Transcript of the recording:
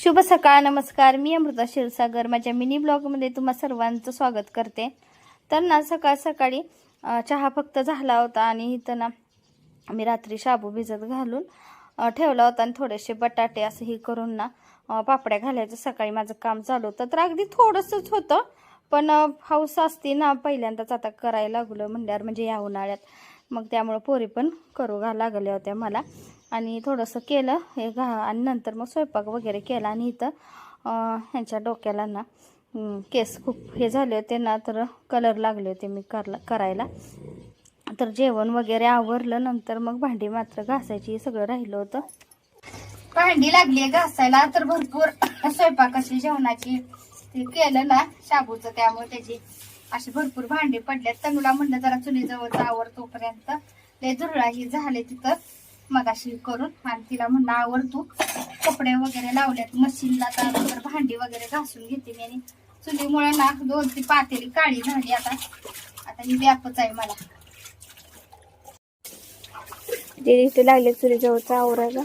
शुभ सकाळ, नमस्कार. मी अमृता क्षीरसागर माझ्या मिनी ब्लॉगमध्ये तुम्हा सर्वांचं स्वागत करते. तर ना सकाळ सकाळी चहा फक्त झाला होता आणि इथं ना मी रात्री शाबू भिजत घालून ठेवला होता आणि थोडेसे बटाटे असं ही करून ना पापड्या घालायचं सकाळी माझं काम चालू होतं. तर अगदी थोडंसंच होतं, पण हौस असते ना पहिल्यांदाच आता करायला लागलं म्हणल्यावर, म्हणजे या उन्हाळ्यात. मग त्यामुळे पोरी पण करू लागल्या होत्या मला आणि थोडंसं केलं हे आणि नंतर मग स्वयंपाक वगैरे केला. आणि इथं ह्यांच्या डोक्याला ना केस खूप हे झाले होते ना, तर कलर लागले होते मी करायला. तर जेवण वगैरे आवरलं, नंतर मग भांडी मात्र घासायची सगळं राहिलं होतं. भांडी लागली घासायला, तर भरपूर स्वयंपाकाची जेवणाची केलं ना शाबूचं, त्यामुळे त्याची अशी भरपूर भांडी पडल्यात. तनुला म्हणलं जरा चुलीजवळच आवर, तोपर्यंत लय धुरळाही झाले तिथं मगाशी करून. आणि तिला म्हणलं आवर तू, कपडे वगैरे लावल्यात मशीनला, तर भांडी वगैरे घासून घेते मी. आणि चुलीमुळे ना 2-3 पातेली काळी झाली. आता ही व्यापच आहे मला. इथे लागले चुलीजवळच आवरायला.